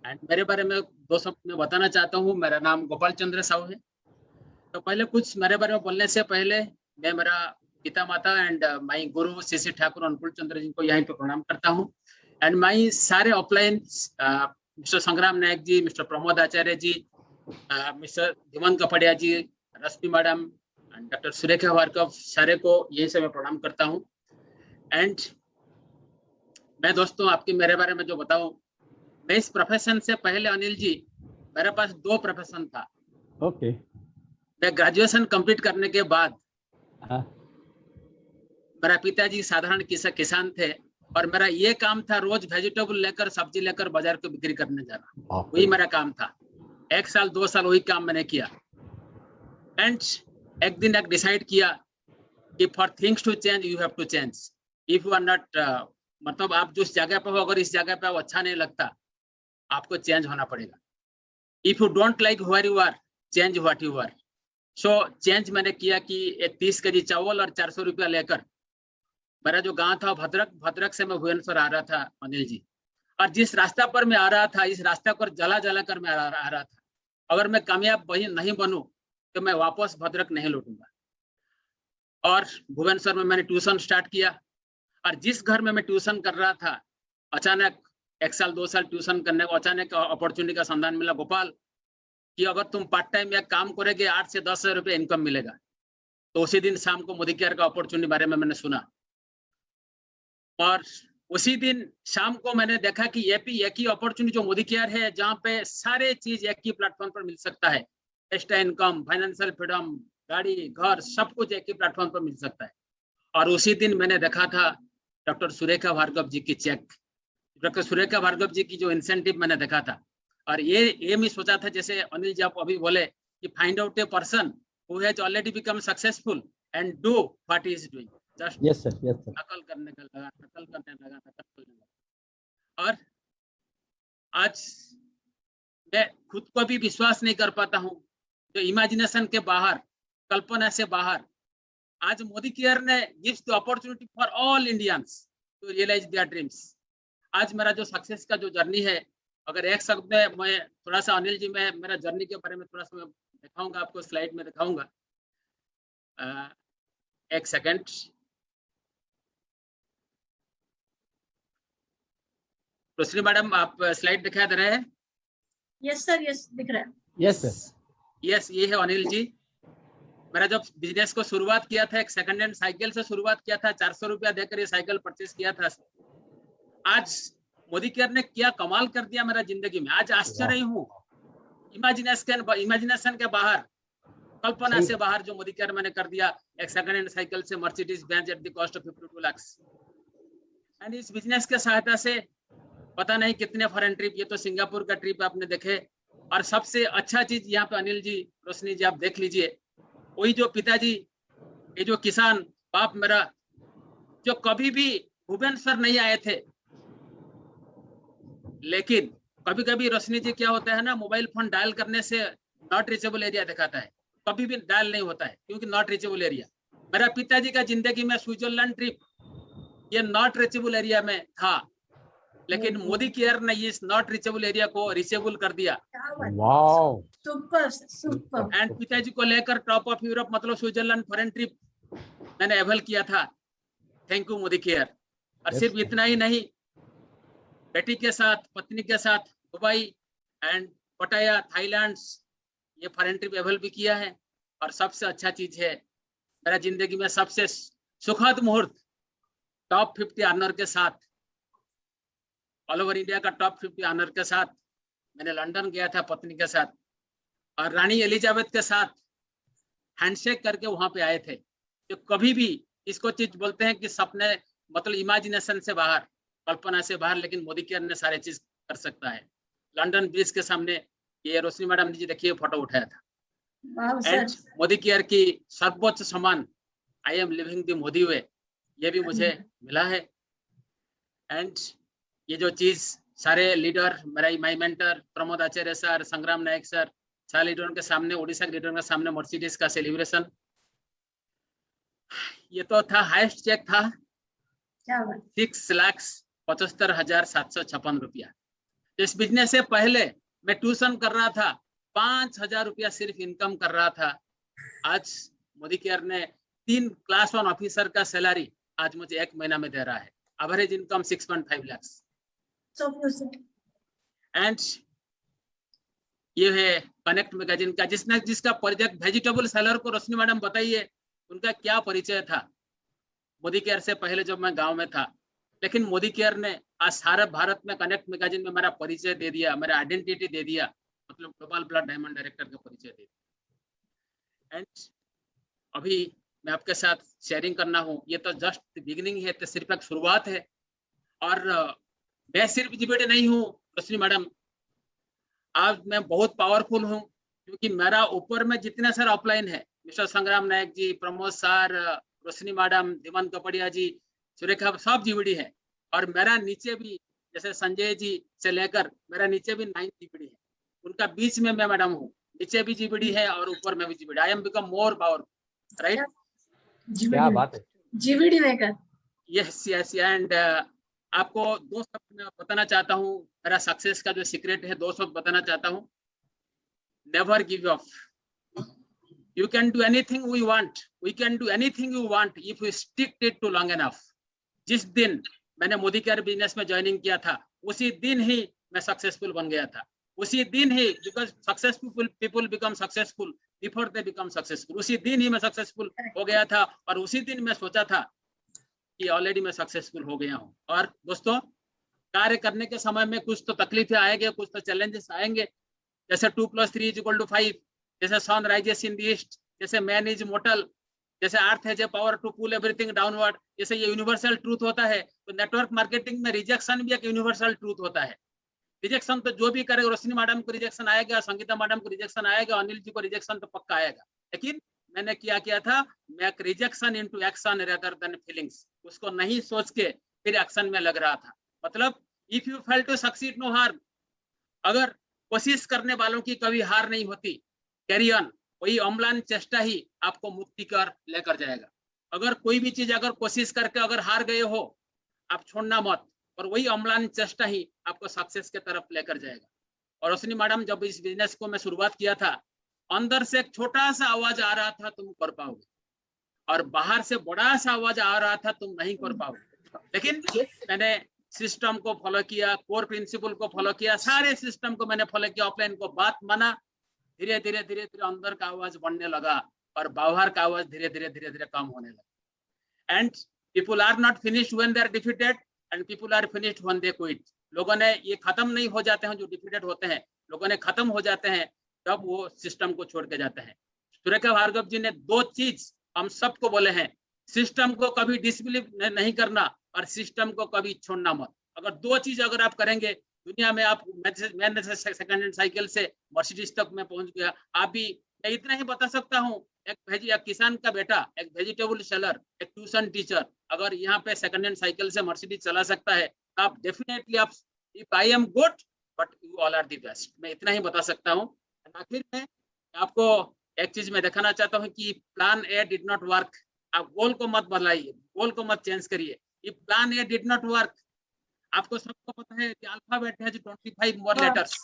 And मेरे बारे में दो शब्द मैं बताना चाहता हूँ। मेरा नाम गोपाल चंद्र साहू है। तो पहले कुछ मेरे बारे में बोलने से पहले मैं मेरा पिता माता एंड माई गुरु श्री श्री ठाकुर अनुकूल चंद्र जी को यहाँ पे प्रणाम करता हूँ। एंड माई सारे offline mister Sangram Nayak ji, mister Pramod Acharya ji, mister Dhiman Kapadia ji, Rashmi madam and doctor Surekha Bhargava, सारे को यही से मैं प्रणाम करता हूँ। एंड मैं दोस्तों आपके मेरे बारे में जो बताऊं, मैं इस प्रोफेशन से पहले अनिल जी मेरे पास 2 प्रोफेशन था। ओके। मैं ग्रेजुएशन कंप्लीट करने के बाद मेरा पिताजी साधारण किसान थे और मेरा ये काम था रोज वेजिटेबल लेकर सब्जी लेकर बाजार को बिक्री करने जाना। वही मेरा काम था। 1 साल 2 साल वही काम मैंने किया। एंड एक दिन एक डिसाइड किया कि for things to change you have to change. If you are not मतलब आप जिस जगह पे हो, अगर इस जगह पे आप अच्छा नहीं लगता, आपको चेंज होना पड़ेगा। If you don't like where you are, change what you are. So change मैंने किया कि 30 केजी चावल और 400 रुपया लेकर, मेरा जो गांव था भद्रक से मैं भुवनेश्वर आ रहा था अनिल जी। और जिस रास्ता पर मैं आ रहा था, इस रास्ता पर जला कर मैं आ रहा था। अगर मैं कामयाब नहीं बनूं तो मैं वापस भद्रक नहीं लौटूंगा। और भुवनेश्वर में मैंने ट्यूशन स्टार्ट किया। और जिस घर में मैं ट्यूशन कर रहा था, अचानक 1 साल 2 साल ट्यूशन करने को अचानक अपॉर्चुनिटी का संधान मिला, गोपाल, कि अगर तुम पार्ट टाइम या काम करोगे 8 से 10 हजार रुपये इनकम मिलेगा। तो उसी दिन शाम को मोदी केयर का अपॉर्चुनिटी बारे में मैंने सुना। और उसी दिन शाम को मैंने देखा कि एक ही अपॉर्चुनिटी जो मोदी केयर है, जहाँ पे सारे चीज एक ही प्लेटफॉर्म पर मिल सकता है। एक्स्ट्रा इनकम, फाइनेंशियल फ्रीडम, गाड़ी, घर, सब कुछ एक ही प्लेटफॉर्म पर मिल सकता है। और उसी दिन मैंने देखा था डॉक्टर सुरेखा भार्गव जी की चेक, डॉक्टर सुरेखा भार्गव जी की जो इंसेंटिव मैंने देखा था। और ये मैं सोचा था, जैसे अनिल जी आप अभी बोले कि find out a person who has already become successful and do what he is doing. Just yes sir, yes sir. नकल करने लगा। और आज मैं खुद को भी विश्वास नहीं कर पाता हूँ, जो इमेजिनेशन के बाहर, कल्पना से बाहर, आज मोदी केयर ने gives the opportunity for all Indians to realise their dreams. आज मेरा जो सक्सेस का जो जर्नी है, अगर एक शब्द में मैं थोड़ा सा अनिल जी, मैं मेरा जर्नी के बारे में थोड़ा सा मैं दिखाऊंगा आपको, स्लाइड में दिखाऊंगा। एक सेकंड। रोशनी मैडम, आप स्लाइड दिखा दे रहे हैं? यस सर, यस दिख रहा है। यस सर, यस, ये है अनिल जी। मेरा जब बिजनेस को शुरुआत किया था, एक सेकंड हैंड साइकिल से शुरुआत किया था, 400 रुपया देकर ये साइकिल परचेज किया था। आज मोदी केयर ने क्या कमाल कर दिया मेरा जिंदगी में। आज आश्चर्य हूँ, इमेजिनेशन के बाहर, कल्पना से बाहर जो मोदी केयर मैंने कर दिया। एक सेकंड हैंड साइकिल से Mercedes Benz at the cost of 52 lakh. And इस बिजनेस के सहायता से पता नहीं कितने फॉरेन ट्रिप, ये तो सिंगापुर का ट्रिप आपने देखे। और सबसे अच्छा चीज यहाँ पे अनिल जी, रोशनी जी, आप देख लीजिए, वही जो पिताजी, ये जो किसान बाप मेरा, जो कभी भी भुवनेश्वर नहीं आए थे, लेकिन कभी कभी रोशनी जी क्या होता है ना, मोबाइल फोन डायल करने से नॉट रीचेबल एरिया दिखाता है, कभी भी डायल नहीं होता है क्योंकि नॉट रीचेबल एरिया। मेरा पिताजी का जिंदगी में स्विट्जरलैंड ट्रिप ये नॉट रीचेबल एरिया में था, लेकिन मोदी केयर ने इस नॉट रीचेबल एरिया को रीचेबल कर दिया। Wow, super super. एंड पिताजी को लेकर टॉप ऑफ यूरोप, मतलब स्विट्जरलैंड फॉरेन ट्रिप मैंने एवल किया था। Thank you Modi care. और सिर्फ इतना ही नहीं, बेटी के साथ, पत्नी के साथ दुबई एंड पटाया, थाईलैंड, ये फॉरेन ट्रिप एवल भी किया है। और सबसे अच्छा चीज है, मेरा जिंदगी में सबसे सुखद मुहूर्त, टॉप 50 ऑनर के साथ, ऑल ओवर इंडिया का टॉप 50 ऑनर के साथ मैंने लंदन गया था पत्नी के साथ, और रानी एलिजाबेथ के साथ हैंडशेक करके वहां पे आए थे। तो कभी भी इसको चीज बोलते हैं कि सपने, मतलब इमेजिनेशन से बाहर, कल्पना से बाहर, लेकिन मोदी केयर ने सारे चीज कर सकता है। लंदन ब्रिज के सामने ये रोशनी मैडम जी देखिए फोटो उठाया था। एंड मोदी केयर की सर्वोच्च सम्मान, I am living the Modi way, ये भी मुझे मिला है। एंड ये जो चीज सारे लीडर, मेरा my mentor Pramod Acharya sir, संग्राम नायक सर, सारे लीडरों के सामने, उड़ीसा के लीडरों के सामने मर्सिडीज का सेलिब्रेशन, ये तो था, हाईएस्ट चेक था 6,75,756 रुपया। इस बिजनेस से पहले मैं ट्यूशन कर रहा था, 5,000 रुपया सिर्फ इनकम कर रहा था। आज मोदी केयर ने 3 क्लास 1 ऑफिसर का सैलरी आज मुझे 1 महीना में दे रहा है। Average income 6.5 lakh. So music. And ये है कनेक्ट मैगजीन का, जिसका प्रोजेक्ट वेजिटेबल सेलर को रोशनी मैडम बताइए उनका क्या परिचय था मोदी केयर से पहले जब मैं गांव में था। लेकिन मोदी केयर ने आज सारे भारत में कनेक्ट मैगजीन में मेरा परिचय दे दिया, मेरा आइडेंटिटी दे दिया, मतलब ग्लोबल ब्लड डायमंड डायरेक्टर का परिचय दे दिया। एंड अभी मैं आपके साथ शेयरिंग करना हूँ, ये तो जस्ट बिगिनिंग है, तो सिर्फ एक शुरुआत है। और मैं सिर्फ जीबीडी नहीं हूँ रोशनी मैडम, आज मैं बहुत पावरफुल हूँ, क्योंकि मेरा ऊपर में जितने सारे ऑफलाइन है, मिस्टर संग्राम नायक जी, प्रमोद सर, रोशनी मैडम, धीमान कपड़िया जी, सुरेखा, सब जीबीडी है। और मेरा नीचे भी जैसे संजय जी से लेकर मेरा नीचे भी 9 जीबीडी है, उनका बीच में मैं मैडम हूँ, नीचे भी जीबीडी है और ऊपर में भी GBD. I am become more powerful, right? क्या बात है। GBD maker. Yes yes. And आपको 2 शब्द मैं बताना चाहता हूँ, मेरा सक्सेस का जो सीक्रेट है 2 शब्द बताना चाहता हूँ। Never give up. You can do anything we want. We can do anything you want if we stick it to long enough. जिस दिन मैंने मोदी केयर बिजनेस में ज्वाइनिंग किया था, उसी दिन ही मैं सक्सेसफुल बन गया था। उसी दिन ही, because successful people become successful before they become successful. उसी दिन ही मैं सक्सेसफुल हो गया था और उसी दिन मैं सोचा था कि ऑलरेडी मैं सक्सेसफुल हो गया हूँ। और दोस्तों, कार्य करने के समय में कुछ तो तकलीफें आएंगे, कुछ तो चैलेंजेस आएंगे, जैसे 2 + 3 = 5, जैसे sun rises in the east, जैसे मैन इज मोर्टल, जैसे earth has a power to pull everything downward, जैसे ये यूनिवर्सल ट्रूथ होता है। तो नेटवर्क मार्केटिंग में रिजेक्शन भी एक यूनिवर्सल ट्रूथ होता है। रिजेक्शन तो जो भी करेगा, रोशनी मैडम को रिजेक्शन आएगा, संगीता मैडम को रिजेक्शन आएगा, अनिल जी को रिजेक्शन तो पक्का आएगा। लेकिन मैंने क्या किया था, मैं rejection into action rather than feelings, उसको नहीं सोच के फिर एक्शन में लग रहा था। मतलब if you fail to succeed no harm, अगर कोशिश करने वालों की कभी हार नहीं होती, कैरी ऑन, वही अम्लान चेष्टा ही आपको मुक्ति कर लेकर जाएगा। अगर कोई भी चीज अगर कोशिश करके अगर हार गए हो, आप छोड़ना मत, और वही अम्लान चेष्टा ही आपको सक्सेस के तरफ लेकर जाएगा। और रोशनी मैडम, जब इस बिजनेस को मैं शुरुआत किया था, अंदर से एक छोटा सा आवाज आ रहा था तुम कर पाओगे, और बाहर से बड़ा सा आवाज आ रहा था तुम नहीं कर पाओगे। लेकिन मैंने सिस्टम को फॉलो किया, कोर प्रिंसिपल को फॉलो किया, सारे सिस्टम को मैंने फॉलो किया, ऑफलाइन को बात माना, धीरे धीरे धीरे धीरे अंदर का आवाज बढ़ने लगा और बाहर का आवाज धीरे धीरे कम होने लगा। And people are not finished when they are defeated and people are finished when they quit. लोगों ने ये खत्म नहीं हो जाते हैं जो डिफीटेड होते हैं, लोगों ने खत्म हो जाते हैं तब वो सिस्टम को छोड़ के जाते हैं। सुरेखा भार्गव जी ने 2 चीज हम सबको बोले हैं, सिस्टम को कभी डिसबिलीव नहीं करना और सिस्टम को कभी छोड़ना मत। अगर 2 चीज अगर आप करेंगे, दुनिया में आप, मैं सेकंड हैंड साइकिल से मर्सिडीज तक मैं पहुंच गया, आप भी। मैं इतना ही बता सकता हूँ, एक किसान का बेटा, एक वेजिटेबल सेलर, एक ट्यूशन टीचर अगर यहाँ पे सेकंड हैंड साइकिल से मर्सिडीज चला सकता है, तो आप डेफिनेटली, आप, if I am good but you all are the best, मैं इतना ही बता सकता हूँ। आखिर में आपको एक चीज मैं दिखाना चाहता हूँ कि plan A did not work. आप गोल को मत बदलाइए, गोल को मत चेंज करिए। If plan A did not work, आपको सबको पता है कि अल्फाबेट है 25 मोर लेटर्स,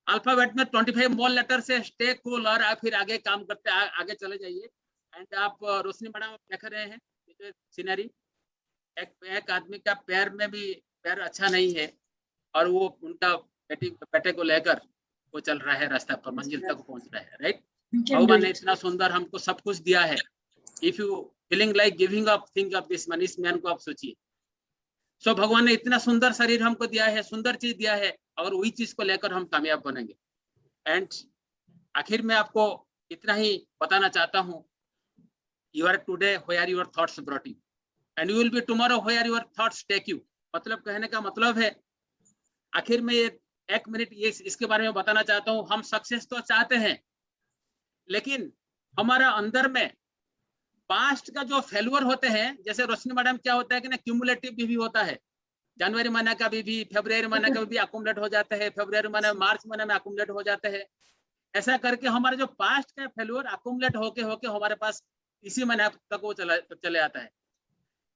अल्फाबेट में 25 मोर लेटर से स्टे कूल और आप फिर आगे काम करते आगे चले जाइए। एंड आप रोशनी मैडम देख रहे हैं सीनरी, एक आदमी का पैर में भी पैर अच्छा नहीं है और वो उनका बेटे को लेकर वो चल रहा है, रास्ता पर मंजिल तक पहुंच रहा है, राइट? भगवान ने इतना सुंदर हमको सब कुछ दिया है। If you feeling like giving up, think of this man, इस मैन को आप सोचिए। सो भगवान ने इतना सुंदर शरीर हमको दिया है, सुंदर चीज दिया है, और वही चीज को लेकर हम कामयाब बनेंगे। एंड आखिर में आपको इतना ही बताना चाहता हूँ, you are today where your thoughts brought you and you will be tomorrow where your thoughts take you. मतलब कहने का मतलब है, आखिर में ये 1 मिनट ये इसके बारे में बताना चाहता हूँ। हम सक्सेस तो चाहते हैं, लेकिन हमारा अंदर में पास्ट का जो फेल्यूर होते हैं, जैसे रोशनी मैडम क्या होता है कि ना, क्यूमुलेटिव भी होता है, जनवरी महीने का भी, फरवरी महीने का भी अकुमुलेट हो जाता है, फरवरी महीने, मार्च महीने में अकुमुलेट हो जाते हैं। ऐसा करके हमारे जो पास्ट का फेल्यूर अकुमुलेट होके हमारे पास इसी महीने तक वो चले आता है।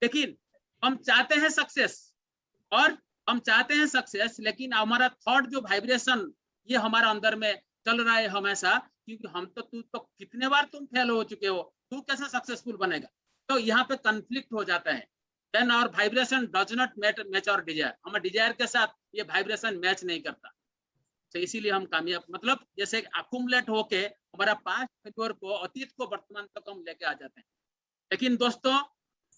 लेकिन हम चाहते हैं सक्सेस, और हम चाहते हैं सक्सेस, लेकिन हमारा थॉट जो वाइब्रेशन ये हमारा अंदर में चल रहा है हमेशा, क्योंकि हम तो तू तो कितने बार तुम फेल हो चुके हो, तू कैसे सक्सेसफुल बनेगा। तो यहाँ पे कन्फ्लिक्ट हो जाता है। Then our vibration does not match our desire, हमारे डिजायर के साथ ये वाइब्रेशन मैच नहीं करता। तो इसीलिए हम कामयाब, मतलब जैसे अकुमुलेट होके हमारा पास्ट फेल्योर को, अतीत को वर्तमान तक हम लेके आ जाते हैं। लेकिन दोस्तों,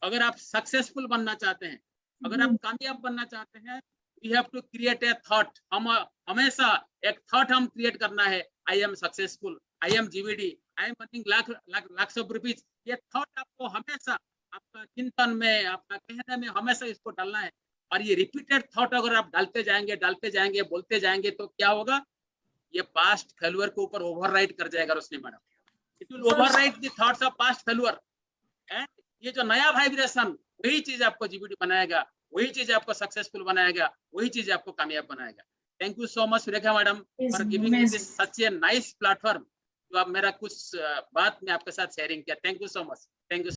अगर आप सक्सेसफुल बनना चाहते हैं, अगर आप कामयाब बनना चाहते हैं, we have to create a thought. हम हमेशा एक थॉट हम क्रिएट करना है, I am successful, I am GVD, I am earning lakh of rupees. ये थॉट आपको हमेशा आपका चिंतन में, आपका कहने में हमेशा इसको डालना है। और ये रिपीटेड थॉट अगर आप डालते जाएंगे, बोलते जाएंगे, तो क्या होगा, ये पास्ट फेल्यूर के ऊपर ओवरराइड कर जाएगा Roshni madam. It will override the thoughts of past failure. And ये जो नया वाइब्रेशन, वही चीज आपको जीबीडी बनाएगा, वही चीज आपको सक्सेसफुल बनाएगा, वही चीज आपको कामयाब बनाएगा। Thank you so much Surekha madam for giving me this such a nice platform. तो आप मेरा कुछ बात में आपके साथ शेयरिंग किया। Thank you so much. Thank you.